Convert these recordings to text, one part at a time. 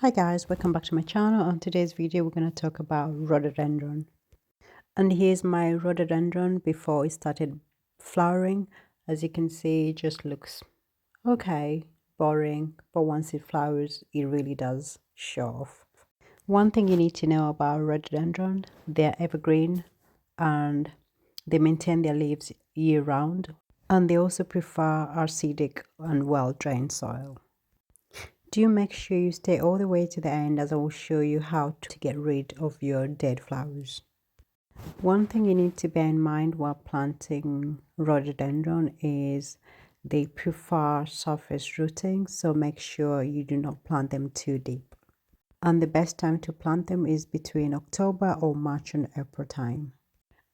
Hi guys, welcome back to my channel. On today's video we're going to talk about rhododendron. And here's my rhododendron before it started flowering. As you can see, it just looks okay, boring, but once it flowers it really does show off. One thing you need to know about rhododendron, they're evergreen and they maintain their leaves year round, and they also prefer acidic and well-drained soil. Do make sure you stay all the way to the end, as I will show you how to get rid of your dead flowers. One thing you need to bear in mind while planting rhododendron is they prefer surface rooting, so make sure you do not plant them too deep. And the best time to plant them is between October or March and April time.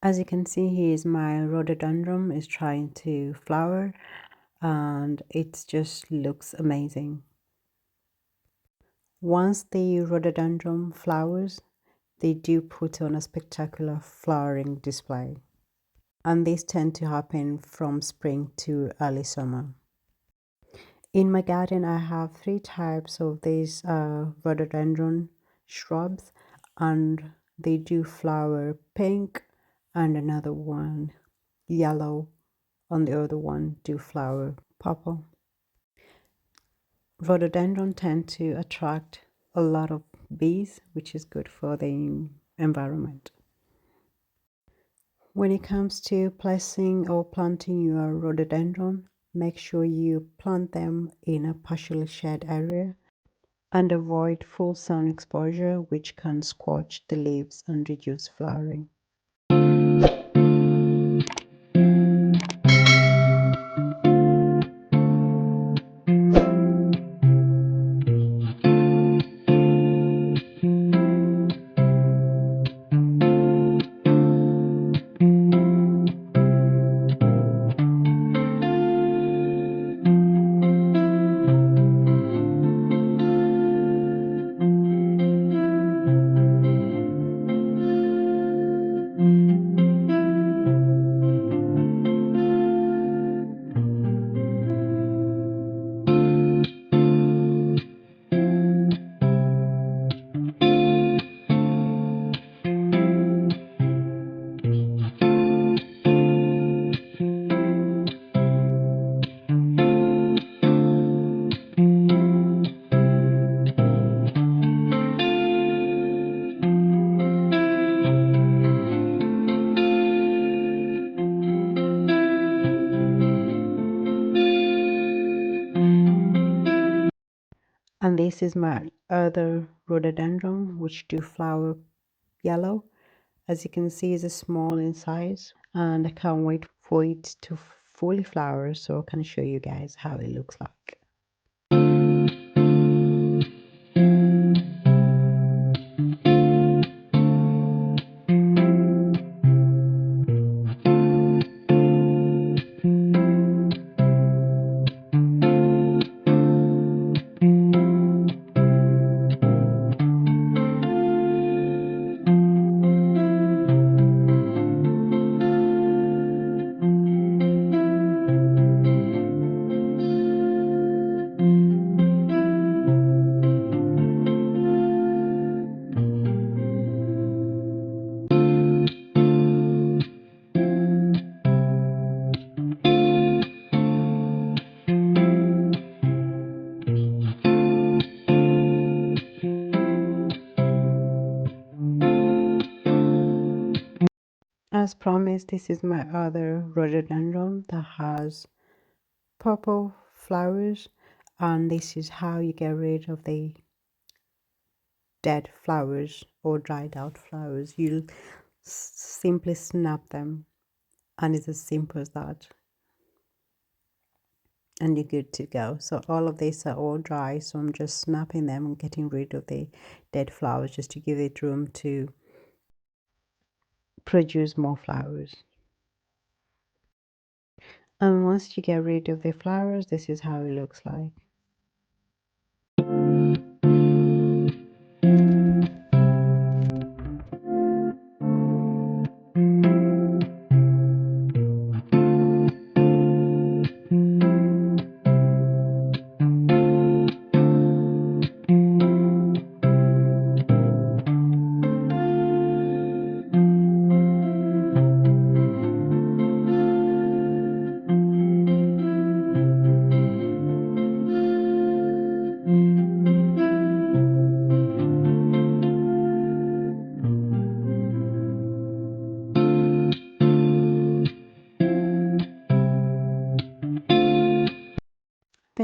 As you can see, here is my rhododendron is trying to flower and it just looks amazing. Once the rhododendron flowers, they do put on a spectacular flowering display. And these tend to happen from spring to early summer. In my garden, I have 3 types of these rhododendron shrubs, and they do flower pink, and another one yellow, and the other one do flower purple. Rhododendron tend to attract a lot of bees, which is good for the environment. When it comes to placing or planting your rhododendron, make sure you plant them in a partially shade area and avoid full sun exposure, which can scorch the leaves and reduce flowering. And this is my other rhododendron, which do flower yellow. As you can see, it's small in size, and I can't wait for it to fully flower so I can show you guys how it looks like. As promised, this is my other rhododendron that has purple flowers, and this is how you get rid of the dead flowers or dried out flowers. You simply snap them, and it's as simple as that, and you're good to go. So all of these are all dry, so I'm just snapping them and getting rid of the dead flowers just to give it room to produce more flowers. And once you get rid of the flowers, this is how it looks like.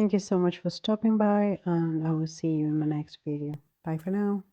Thank you so much for stopping by, and I will see you in my next video. Bye for now.